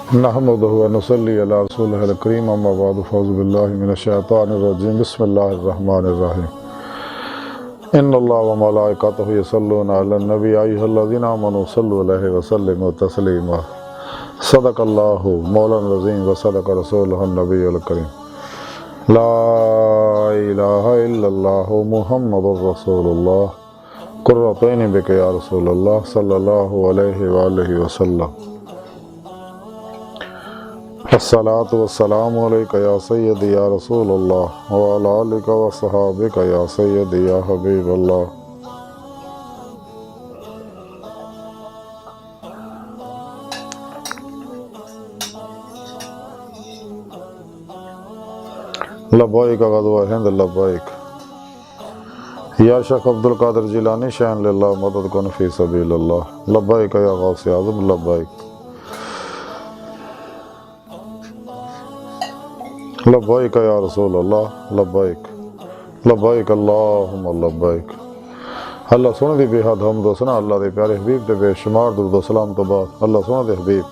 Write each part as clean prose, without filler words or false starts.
نحمده ونصلي على رسوله الكريم اما بعد فاعوذ بالله من الشيطان الرجيم بسم الله الرحمن الرحيم ان الله وملائكته يصلون على النبي ايها الذين امنوا صلوا عليه وسلموا تسليما صدق الله مولانا العظيم وصدق رسوله النبي الكريم لا اله الا الله محمد رسول الله قرۃ عین بک یا رسول اللہ صلی اللہ علیہ وآلہ وسلم الصلاۃ والسلام علیک یا سیدی یا رسول اللہ وعلی آلک وصحابک یا سیدی یا حبیب اللہ۔ لبیک غزوہ ہند لبیک یا شیخ عبدالقادر جیلانی شین للہ مدد کن فی سبیل اللہ لبیک یا غوث اعظم لبیک لبیک یا رسول اللہ لبیک لبیک اللہم لبیک۔ اللہ سونے دی بے حد حمد و ثنا اللہ دے پیارے حبیب دے بے شمار درود و سلام تو بعد اللہ سونے دے حبیب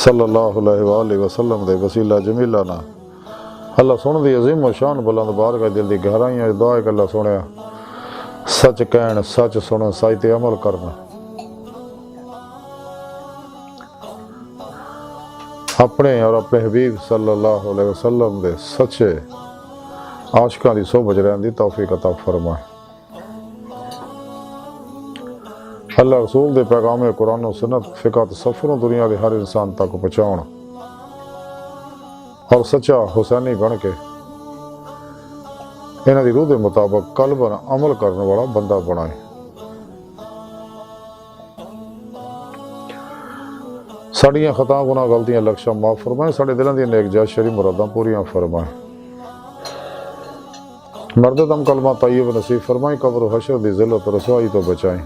صلی اللہ علیہ وآلہ وسلم دے وسیلہ جمیلہ نا اللہ سونے دی عظیم و شان بلند بارگاہ دل دی گہرائیاں دعا ہے کہ اللہ سونے سچ کہن سچ سنن سچ تے عمل کرنا اپنے اور اپنے حبیب صلی اللہ علیہ وسلم دے سچے عاشقاں دی صحبت رہن دی توفیق عطا فرمائے۔ اللہ رسول دے پیغام قرآن و سنت فقہ تصفر دنیا دے ہر انسان تک پہنچاؤن اور سچا حسینی بن کے انہاں دی روح دے مطابق قلباً عمل کرنے والا بندہ بنائے۔ ساڑیاں خطاں گناہ غلطیاں لکشاں معاف فرمائے، ساڑے دلوں دی نیک جائز شرعی مراداں پوریاں فرمائے، مرد دم کلمہ طیب نصیب فرمائے، قبر و حشر دی ذلت و رسوائی تو بچائیں،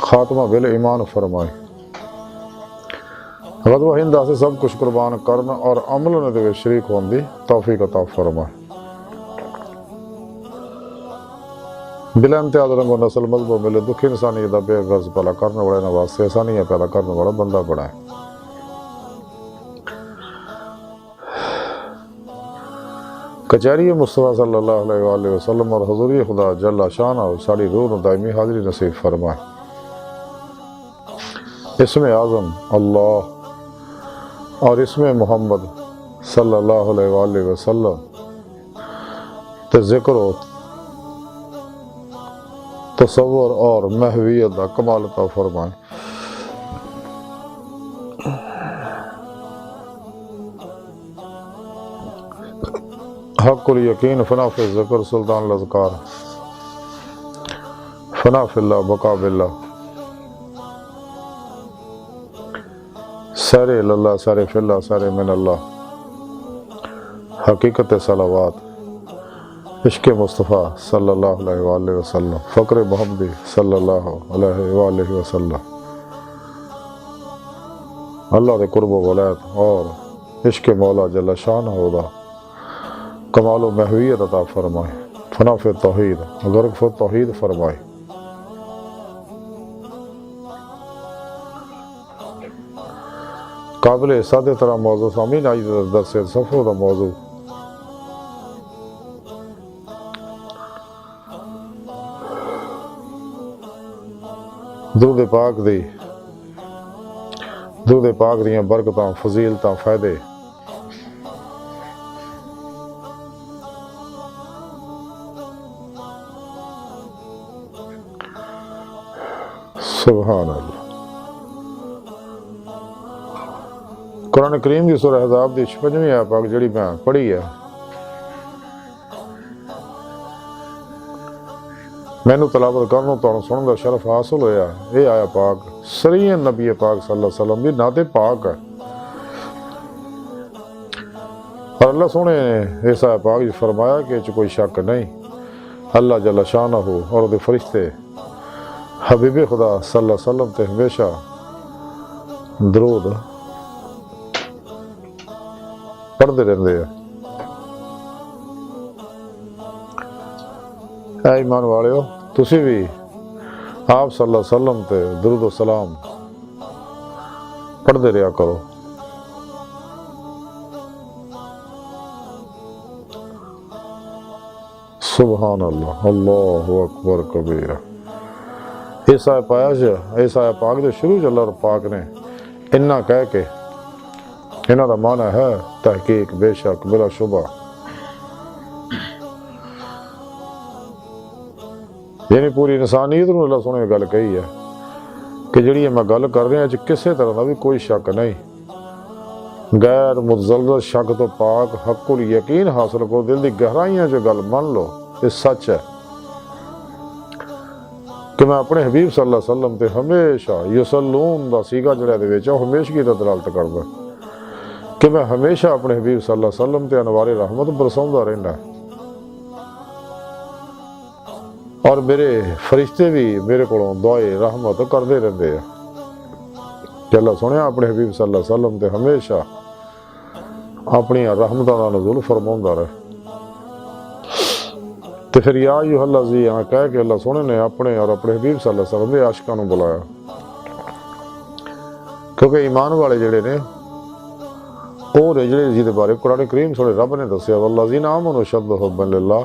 خاتمہ بالایمان فرمائے۔ غزوہ ہند سے سب کچھ قربان کرنا اور عمل نے دے شریک ہون دی توفیق عطا فرمائے۔ بلا امتیاز رنگ و نسل مذہب و ملت دکھ انسانیت دا بے غرض پلا کرنے والے نواز سے آسانیاں پیدا کرنے والا بندہ بنائے۔ کچہری مصطفیٰ صلی اللہ علیہ وآلہ وسلم اور حضوری خدا جل شان اور ساری روح و دائمی حاضری نصیب فرمائے۔ اسم اعظم اللہ اور اسم محمد صلی اللہ علیہ وآلہ وسلم تے ذکر و تصور اور محویت دا کمال عطا فرمائے۔ حق الیقین فنا فی الذکر سلطان الاذکار فنا فی اللہ بقا باللہ سیر اللہ سیر فی اللہ سیر من اللہ حقیقت صلوات عشق مصطفیٰ صلی اللہ علیہ وآلہ وسلم فقر محمدی صلی اللہ علیہ وآلہ وسلم اللہ دے قرب و ولایت اور عشق مولا جل شان ہودا کمال و محویت عطا فرمائے، فنا فی توحید غرق فی توحید فرمائے۔ قابل سادہ طرح موضوع سامین آئی درس صفحہ دا موضوع درود پاک دیاں برکتاں فضیلتاں فائدے سبحان اللہ۔ قرآن کریم دی سورہ احزاب دی 56ویں آیت پاک جڑی میں پڑھی ہے مینوں تلاوت کرنوں تو سنن دا شرف حاصل ہویا ہے۔ یہ آیا پاک سریع نبی پاک صلی اللہ علیہ وسلم دی نعت پاک ہے اور اللہ سونے نے اس آیا پاک فرمایا کہ اس کوئی شک نہیں اللہ جل شانہ اور دے فرشتے حبیب خدا صلی اللہ علیہ وسلم تے ہمیشہ درود پڑھتے رہندے ہیں۔ اے ایمان والےو تسی بھی آپ صلی اللہ علیہ وسلم تے درود و سلام پڑھتے رہا کرو۔ سبحان اللہ، اللہ اکبر کبیرہ۔ اس آیت پاک جو شروع اللہ پاک نے انہاں کہہ کے انہاں دا معنی ہے تحقیق، بے شک، بلا شبہ، یعنی پوری انسانیت نوں اللہ سونے گل کہی ہے کہ جڑی میں گل کر رہا ہوں کسے طرح کا بھی کوئی شک نہیں، غیر متزلزل شک تو پاک حق الیقین حاصل کرو، دل دی گہرائیاں جو گل من لو یہ سچ ہے کہ میں اپنے حبیب صلی اللہ علیہ وسلم تے ہمیشہ یصلون دا سیگا جڑا دے وچ ہمیشگی دا دلالت کردا کہ میں ہمیشہ اپنے حبیب صلی اللہ علیہ وسلم تے انوار رحمت برساوندا رہنا، اور میرے فرشتے بھی میرے کو دعائے رحمت کرتے رہتے ہیں کہ اللہ سنیا اپنے حبیب صلی اللہ علیہ وسلم تے ہمیشہ اپنی رحمتوں کا نزول فرماؤں رہے۔ تو پھر یا ایھا الذین کہہ کے اللہ سونے نے اپنے اور اپنے حبیب صلی اللہ علیہ وسلم کے عاشقاں نوں بلایا، کیونکہ ایمان والے جڑے نے وہ نے جڑے جہدے بارے قرآن کریم سونے رب نے دسیا والذین آمنوا اشد حبا للہ،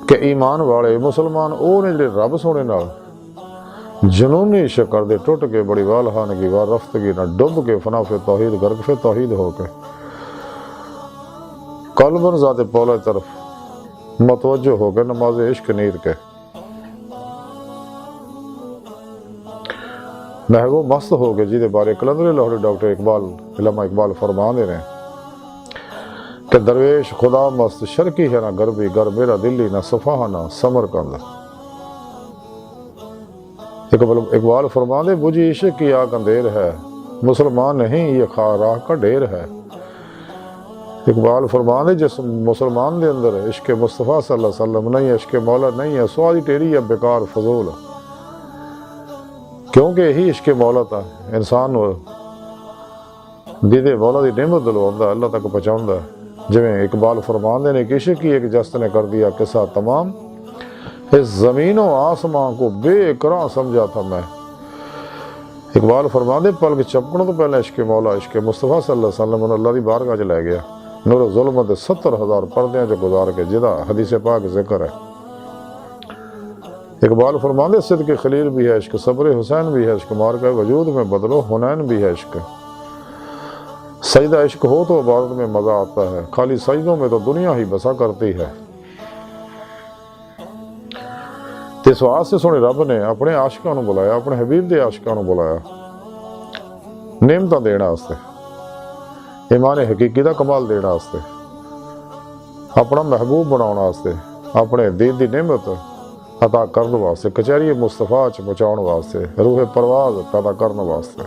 کہ ایمان والے مسلمان وہ نے جڑے رب سونے نال جنونی عشق کردے، ٹوٹ کے بڑی والہانگی وار رفتگی نہ ڈب کے فنا فی توحید غرق فی توحید ہو کے قلباً ذات پولا طرف متوجہ ہو کے نماز عشق نیت کے محبوب مست ہو گئے، جہدے بارے کلندر لاہوری ڈاکٹر اقبال علامہ اقبال فرمان دے رہے ہیں کہ درویش خدا مست شرکی ہے نہ غربی، گر میرا دلی نہ صفحہ نہ سمرقند۔ اقبال فرمان دے بجھی عشق کی آگ اندھیر ہے، مسلمان نہیں یہ خاراہ کا ڈھیر ہے۔ اقبال فرمان دے جس مسلمان دے اندر عشق مصطفیٰ صلی اللہ علیہ وسلم نہیں، عشق مولا نہیں ہے، سوادی ٹیری ہے بیکار فضول، کیونکہ یہی عشق مولا تھا انسان دیدے مولا دی نعمت دلواندہ اللہ تک پہنچاؤندہ، جویں اقبال فرمان دے نے کہ عشق کی ایک جست نے کر دیا قصہ تمام، اس زمین و آسمان کو بے اکراں سمجھا تھا میں۔ اقبال فرمان دے پلک چپکنے تو پہلے عشق مولا عشق مصطفیٰ صلی اللہ علیہ وسلم اللہ دی بارگاہ چ لے گیا، نور ظلمت 70,000 پردیاں جو گزار کے، جدا حدیث پاک ذکر ہے۔ اقبال فرمان دے صدق خلیل بھی ہے عشق، صبر حسین بھی ہے عشق، مارکہ وجود میں بدلو حنین بھی ہے عشق، سجدہ عشق ہو تو عبادت میں مزہ آتا ہے، خالی سجدوں میں تو دنیا ہی بسا کرتی ہے۔ اس واسطے سونے رب نے اپنے عاشقاں نوں بلایا، اپنے حبیب دے عاشقاں نوں بلایا نعمتاں دین واسطے، ایمان حقیقی دا کمال دین واسطے، اپنا محبوب بناؤن واسطے، اپنے دین دی نعمت عطا کرن واسطے، کچہری مصطفیٰ چ پہنچاؤن واسطے، روح پرواز پیدا کرن واسطے،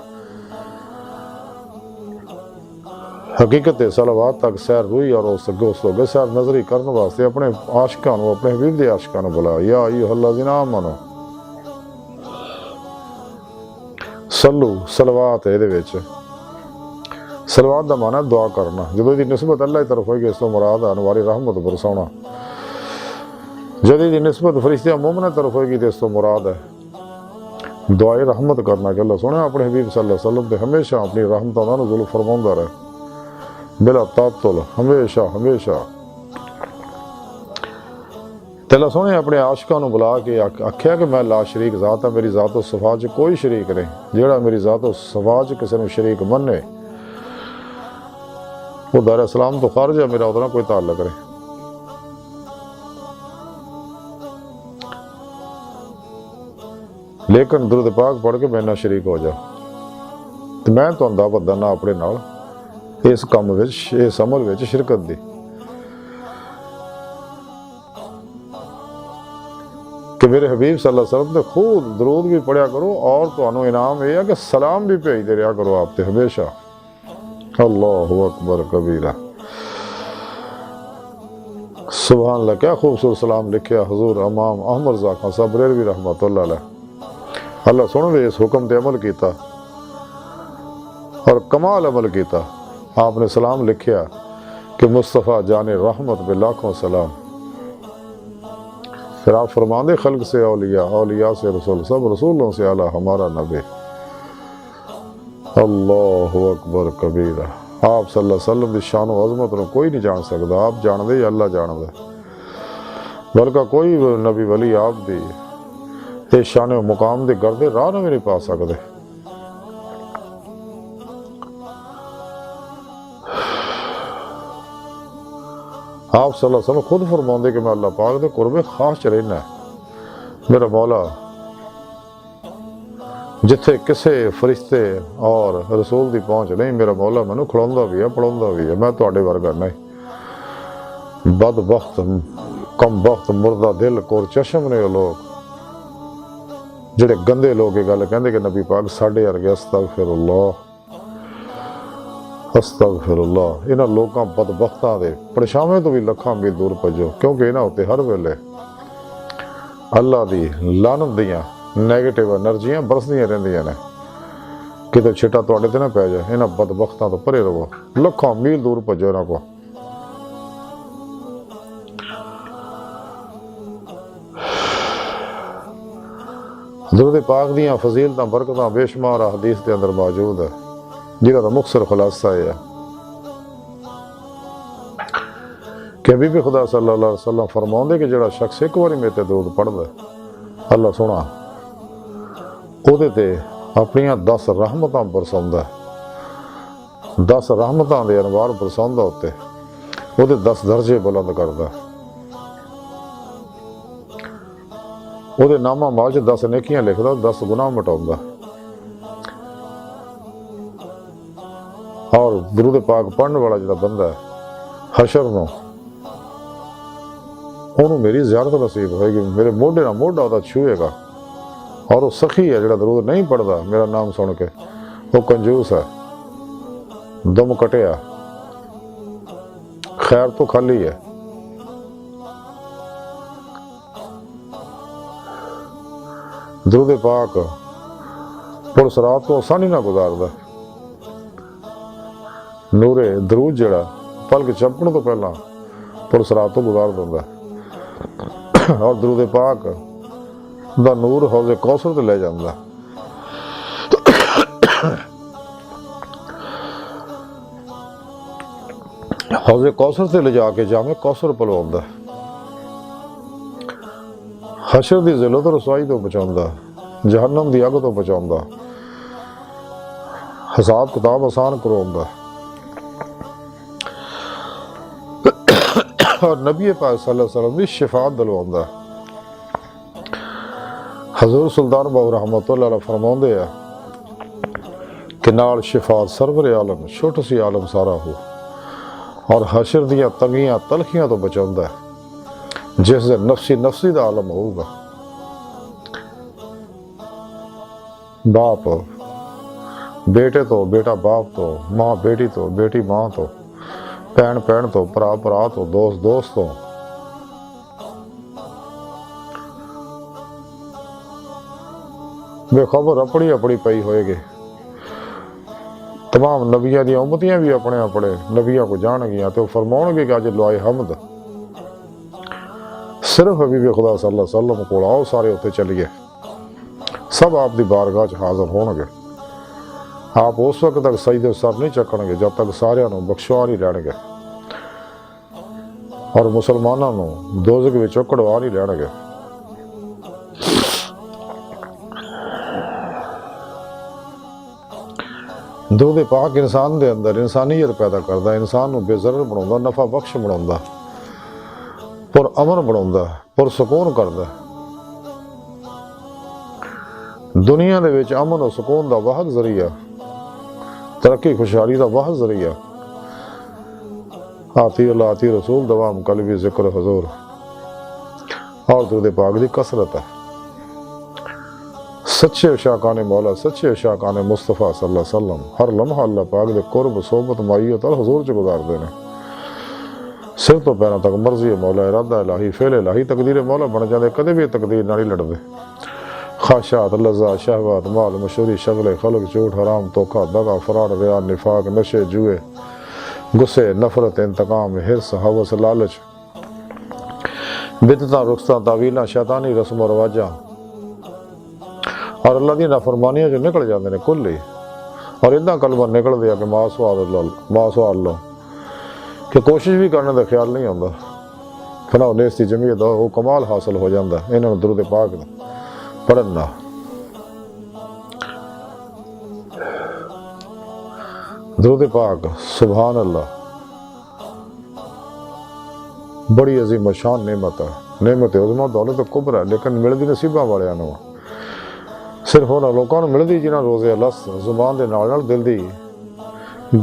حقیقت صلوات تک سیر روئی اور اس گے سیر نظری کرن واسطے اپنے عاشقاں نوں، اپنے حبیب دے عاشقاں نوں بلایا۔ یا ایھا الذین آمنوا صلو، صلوات ہے دے وچ، صلوات دا معنی دعا کرنا، جدوں دی نسبت اللہ کی طرف ہوئی گی اس تو مراد انوار رحمت برساؤنا، جدوں دی نسبت فرشتہ مومنہ طرف ہوئے گی تو اس تو مراد ہے دعائے رحمت کرنا کہ اللہ سونے اپنے حبیب صلی اللہ علیہ وسلم تے ہمیشہ اپنی رحمتاں دا نزول فرماوندا رہے بلا تعطل، ہمیشہ ہمیشہ۔ تے اللہ سونے اپنے عاشقاں نوں بلا کے آکھیا کہ میں لا شریک ذات ہے، میری ذات و صفات چ کوئی شریک نہیں، جیڑا میری ذات و صفات چ کسی نوں شریک مننے وہ دار اسلام تو خارج ہے، میرا ادھر کوئی تعلق نہیں۔ لیکن درود پاک پڑھ کے میں نہ شریک ہو جا، تو میں تو دعوت دینا اپنے نال اس کام وچ، اس عمل وچ شرکت دی۔ کہ میرے حبیب صلی اللہ علیہ وسلم نے خود درود بھی پڑھیا کرو، اور تانوں انعام یہ ہے کہ سلام بھی بھیجتے رہا کرو آپ تے ہمیشہ۔ اللہ اکبر کبیرہ، سبحان اللہ، کیا خوبصورت سلام لکھیا حضور امام احمد رضا خان صاحب بریلوی رحمۃ اللہ علیہ۔ اللہ سن دے اس حکم تے عمل کیتا اور کمال عمل کیتا، آپ نے سلام لکھیا کہ مصطفیٰ جان رحمت پہ لاکھوں سلام۔ پھر آپ فرماندے خلق سے اولیاء، اولیاء سے رسول، سب رسولوں سے اعلیٰ ہمارا نبی۔ اللہ اکبر کبیرہ۔ آپ صلی اللہ علیہ وسلم دی شان و عظمت نو کوئی نہیں جان سکتا، آپ جان دے یا اللہ جان دے، بلکہ کوئی نبی ولی آپ دی یہ شان و مقام دے گردے راہ نو بھی نہیں پا سکتے۔ آپ صلی اللہ علیہ وسلم خود فرماؤں کہ میں اللہ پاک دے قرب خاص چ رہنا ہے۔ میرا مولا جتھے کسے فرشتے اور رسول دی پہنچ نہیں، میرا مولا مینوں کھڑاوندا بھی ہے، پڑھاوندا بھی ہے، میں تواڈے ورگا نہیں۔ بد بخت، کم بخت، مردہ دل، کور چشم نے وہ لوگ جڑے گندے لوگ یہ گل کہندے کہ نبی پاک ساڈے ورگے، استغفر اللہ استغفر اللہ۔ انہاں لوکاں بدبختاں دے پرچھاویں تو بھی لکھاں میل دور پجو، کیونکہ انہاں اُتے ہر ویلے اللہ دی لعنت دیاں نیگیٹو انرجیاں برسدیاں رہندیاں نے، کتے چھٹا تواڈے تے نہ پی جائے۔ انہاں بدبختاں تو پرے رہو، لکھاں میل دور پجو انہاں کو۔ درود پاک دیاں فضیلتاں برکتاں بے شمار حدیث دے اندر موجود ہے، جنہاں دا مختصر خلاصہ ہے کہ بی بی خدا صلی اللہ علیہ وسلم فرماؤندے کہ جڑا شخص ایک باری میرے تے درود پڑھدا ہے، اللہ سونا اودے تے اپنیاں 10 رحمتاں برساوندا ہے، 10 رحمتاں دے انوار برساوندا ہوتے، اودے 10 درجے بلند کردا ہے، اودے نامہ مال چ 10 نیکیاں لکھدا، 10 گناہ مٹاوندا۔ اور درود پاک پڑھنے والا جڑا بندہ ہے حشر نو انہوں میری زیارت نصیب ہوئے گی، میرے موڈے نہ موڈا ہوتا چھوئے گا۔ اور وہ سخی ہے جڑا درود نہیں پڑھتا میرا نام سن کے، وہ کنجوس ہے، دم کٹیا، خیر تو خالی ہے۔ درود پاک پڑھ رات کو آسانی نہ گزاردا، نور درود جڑا پلک چمکن تو پہلا پڑھ رات تو گزار دیندا، اور درود پاک دا نور حوض کوثر تے لے جاندا۔ حوض کوثر تے لے جا کے جامع کوثر پلواندا، حشر دی ذلت و رسوائی تو بچاوندا، جہنم دی اگ تو بچاوندا، حساب کتاب آسان کرواوندا، اور نبی پاک صلی اللہ علیہ وسلم دی شفاعت دلواوندا۔ حضور سلطان باہو رحمۃ اللہ علیہ فرماؤندے ہیں کہ نال شفاعت سرور عالم چھوٹ سی عالم سارا ہو، اور حشر دیاں تنگیاں تلخیاں تو بچاوندا ہے، جس دے نفسی دا عالم ہوگا۔ باپ بیٹے تو، بیٹا باپ تو، ماں بیٹی تو، بیٹی ماں تو، بہن بہن تو، برا تو، دوست تو۔ بے خبر اپنی پئی ہوئے گی، تمام نبیاں دی امتیاں بھی اپنے نبیاں کو جان گیا، تو فرماؤں گے کہ اج لوائے حمد صرف حبیب خدا صلی اللہ علیہ وسلم کو آؤ، سارے اتنے چلیے، سب آپ دی بارگاہ چ حاضر ہون گے۔ آپ اس وقت تک سجدے سر نہیں چکن گے جب تک سارے نو بخشوا نہیں لین گے، اور مسلمانوں نو دوزخ وچوں کڑوا نہیں لین گے۔ درود پاک انسان دے اندر انسانیت پیدا کردا، انسان نو بے ضرر بناوندا، نفع بخش بناوندا، پر امن بناوندا، پر سکون کردا۔ دنیا دے وچ امن و سکون دا واحد ذریعہ، ترقی خوشحالی دا واحد ذریعہ آتی اللہ آتی رسول دوام قلبی ذکر حضور اور درود پاک دی کثرت ہے۔ سچے عشاقان مولا، سچے عشاقان مصطفیٰ صلی اللہ علیہ وسلم ہر لمحہ اللہ پاک دے قرب صحبت مائیت اور حضور چ گزارتے ہیں، سر تو پیروں تک مرضی مولا، ارادہ الہی، فعل الہی، تقدیر مولا بن جاندے، کدے بھی تقدیر نال نہیں لڑدے۔ خواہشات، لذات، شہوات، مال، مشہوری، شغل، خلق، جھوٹ، حرام، دھوکہ، دغا، فرار، ریا، نفاق، نشے، جوئے، غصے، نفرت، انتقام، حرص، ہوس، لالچ، بدعتاں، رخصتاں، تعویلاں، شیطانی رسم و رواجاں اور اللہ دی نافرمانیاں جو نکل جاندے نے کل ہی اور اتنا کلمہ نکل دیا کہ ماں سوال لو کہ کوشش بھی کرنے کا خیال نہیں آتا فنا نیستی جمعیت وہ کمال حاصل ہو جاتا انہوں نے درود پاک پڑھنا درود پاک سبحان اللہ بڑی عظیم شان نعمت ہے نعمت عظمہ دولت کبر ہے لیکن ملدی نصیبہ والے آنو صرف انہوں لوگوں نے ملدی جنہاں روزے لس زبان دے نال دل دی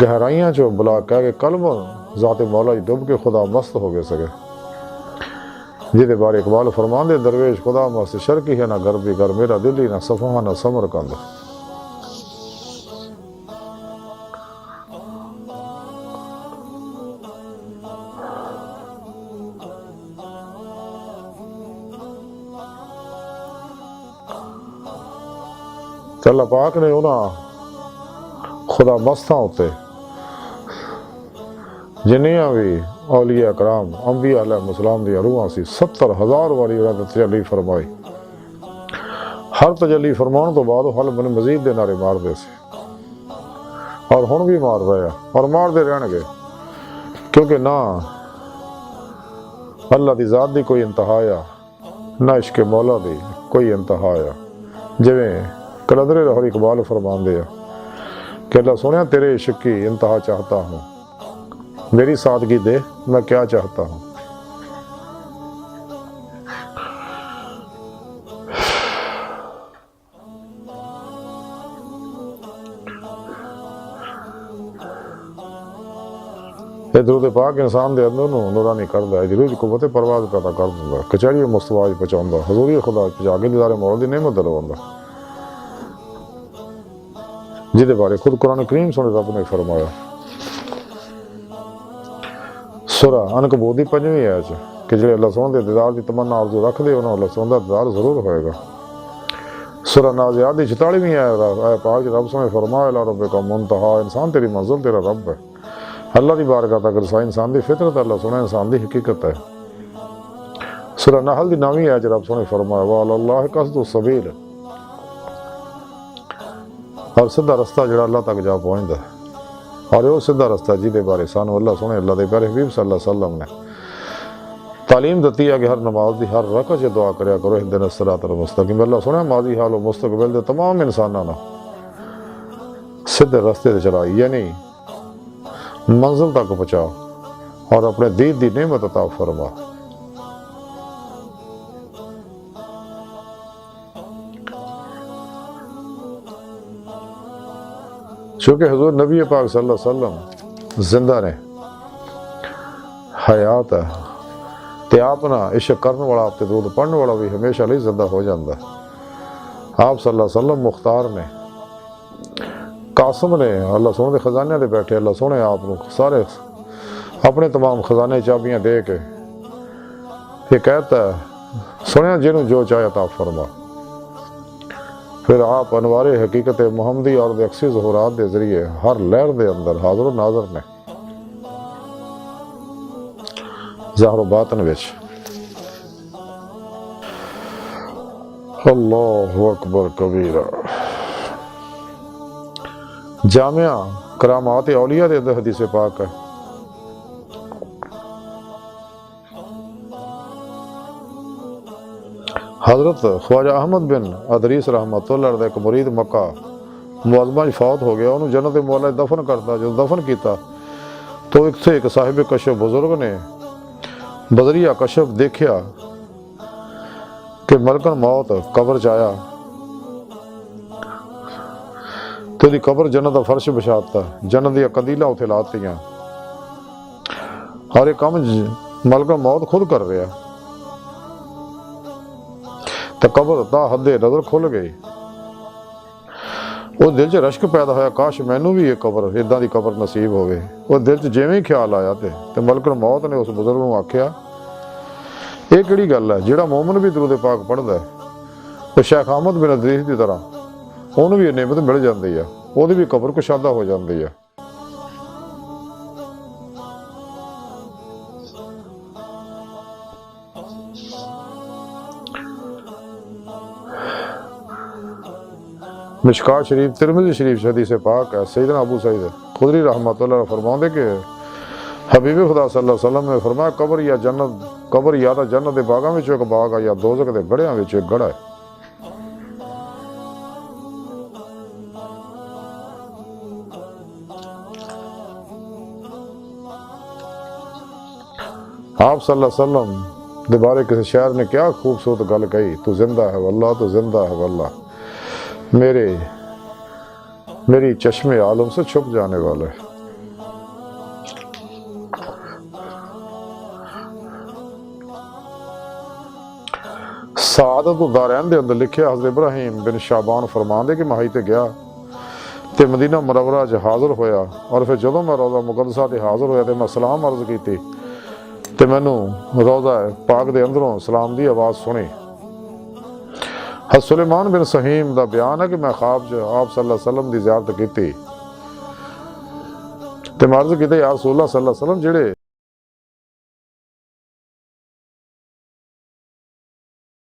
گہرائیاں چو بلا کہہ کے قلب ذات مولا جی ڈب کے خدا مست ہو گئے سکے جیدے بارے اقبال فرمان دے درویش خدا مست شرکی ہے نہ غربی گر میرا دلی نہ صفحہ نہ سمر کند اللہ پاک نے انہاں خدا مستاں ہوتے جنیاں بھی اولیاء اکرام انبیاء علیہ السلام دی روحاں سی 70,000 والی انہاں تجلی فرمائی ہر تجلی فرمان تو بعد حل من مزید دے نعرے مار دے سے اور ہن بھی مار رہے ہیں اور مار دے رہن گے کیونکہ نہ اللہ دی ذات دی کوئی انتہا یا نہ عشق مولا دی کوئی انتہا یا جویں قلندر لاہور اقبال فرمان دیا کہ اللہ سنیا تیرے عشق کی انتہا چاہتا ہوں میری سادگی دے میں کیا چاہتا ہوں یہ درود پاک انسان دے اندر نورانی کردہ ہے جروج قوت پرواز پیدا کر دوں کچھڑی مستواج پہنچاؤں گا حضوری خدا پہنچا کے دیدار مولا دی نعمت دلواؤں گا جدے بارے خود قرآن کریم سنے رب نے فرمایا سورہ عنکبوت دی 5ویں آیت کہ جڑے اللہ سبحانہ دے دیدار دی تمنا آرزو رکھ دے انہوں اللہ سبحانہ دا دیدار ضرور ہوئے گا سورہ نازعات دی 44ویں آیت پاک رب سبحانہ فرمایا الی ربک منتہا انسان تیری منزل تیرا رب ہے اللہ دی بارگاہ تک رسائی انسان دی فطرت اللہ سبحانہ انسان دی حقیقت ہے سورہ نحل دی 9ویں آیت رب سبحانہ فرمایا وعلی اللہ قصد السبیل اور سدھا رستہ جڑا اللہ تک جا پہنچتا ہے اور وہ سدھا رستہ جیدے بارے سانو اللہ سنے اللہ دے پیارے حبیب صلی اللہ علیہ وسلم نے تعلیم دیتی ہے کہ ہر نماز دی ہر رکعت چ دعا کریا کرو اہدنا الصراط المستقیم اللہ سنے ماضی حال و مستقبل دے تمام انساناں سدھے رستے تے چلائی یعنی منزل تک پہنچا اور اپنے دید دی نعمت عطا فرما چونکہ حضور نبی پاک صلی اللہ علیہ وسلم زندہ نے حیات ہے تے اپنا عشق کرنے والا آپ تے درود پڑھنے والا بھی ہمیشہ ਲਈ زندہ ہو جاندہ ہے آپ صلی اللہ علیہ وسلم مختار نے قاسم نے اللہ سونے دے خزانے دے بیٹھے اللہ سونے آپ نے سارے اپنے تمام خزانے چابیاں دے کے یہ کہتا ہے سنیا جنہوں جو چاہے عطا فرما پھر آپ انوار حقیقت محمدی اور اکسی ظہورات دے ذریعے ہر لہر دے اندر حاضر و ناظر نے ظاہر و باطن وچ اللہ اکبر کبیرہ جامعہ کرامات اولیاء دے اندر حدیث پاک ہے حضرت خواجہ احمد بن ادریس رحمۃ اللہ علیہ ایک مرید مکہ معظمہ فوت ہو گیا انہوں جنت مولا دفن کرتا جو دفن کیتا تو ایک صاحب کشف بزرگ نے بذریعہ کشف دیکھیا کہ ملکن موت قبر چایا تو دی قبر جنت دا فرش بچھاتا جنت دیا قدیلہ اتھے لاتی ہیں اور ایک کام ملکن موت خود کر رہا تو قبر تا حد نظر کھل گئی وہ دل چ رشک پیدا ہویا کاش مینوں بھی یہ قبر اداں دی قبر نصیب ہوئے وہ دل چ جویں خیال آیا تے ملکن موت نے اس بزرگ نوں آکھیا یہ کیڑی گل ہے جڑا مومن بھی درود پاک پڑھدا ہے وہ شیخ احمد بن ادریس دی طرح انہوں بھی یہ نعمت مل جاندی ہے وہ بھی قبر کشادہ ہو جاندی ہے مشکات شریف ترمذی شریف حدیث پاک ہے، سیدنا ابو سعید خدری رحمۃ اللہ علیہ فرماؤں کہ حبیب خدا صلی اللہ علیہ وسلم نے فرمایا قبر یا تو جنت دے باغاں وچوں ایک باغ ہے یا دوزخ دے گڑھیاں وچوں ایک گڑھا ہے۔ آپ صلی اللہ علیہ وسلم دے بارے کسی شاعر نے کیا خوبصورت گل کہی، تو زندہ ہے واللہ، تو زندہ ہے واللہ، میری چشم عالم سے چھپ جانے والے۔ سعادت الدارین دے اندر لکھیا حضرت ابراہیم بن شعبان فرماندے کہ میں تے گیا تے مدینہ منورہ وچ حاضر ہویا، اور پھر جدوں میں روضہ مقدسہ تے حاضر ہویا تے میں سلام عرض کیتی تے مینوں روضہ پاک دے اندروں سلام دی آواز سنی۔ حضرت سلیمان بن سہیم دا بیان ہے کہ میں خواب چ آپ صلی اللہ علیہ وسلم دی زیارت کیتی تے میں عرض کیتی یا رسول اللہ صلی اللہ علیہ وسلم جڑے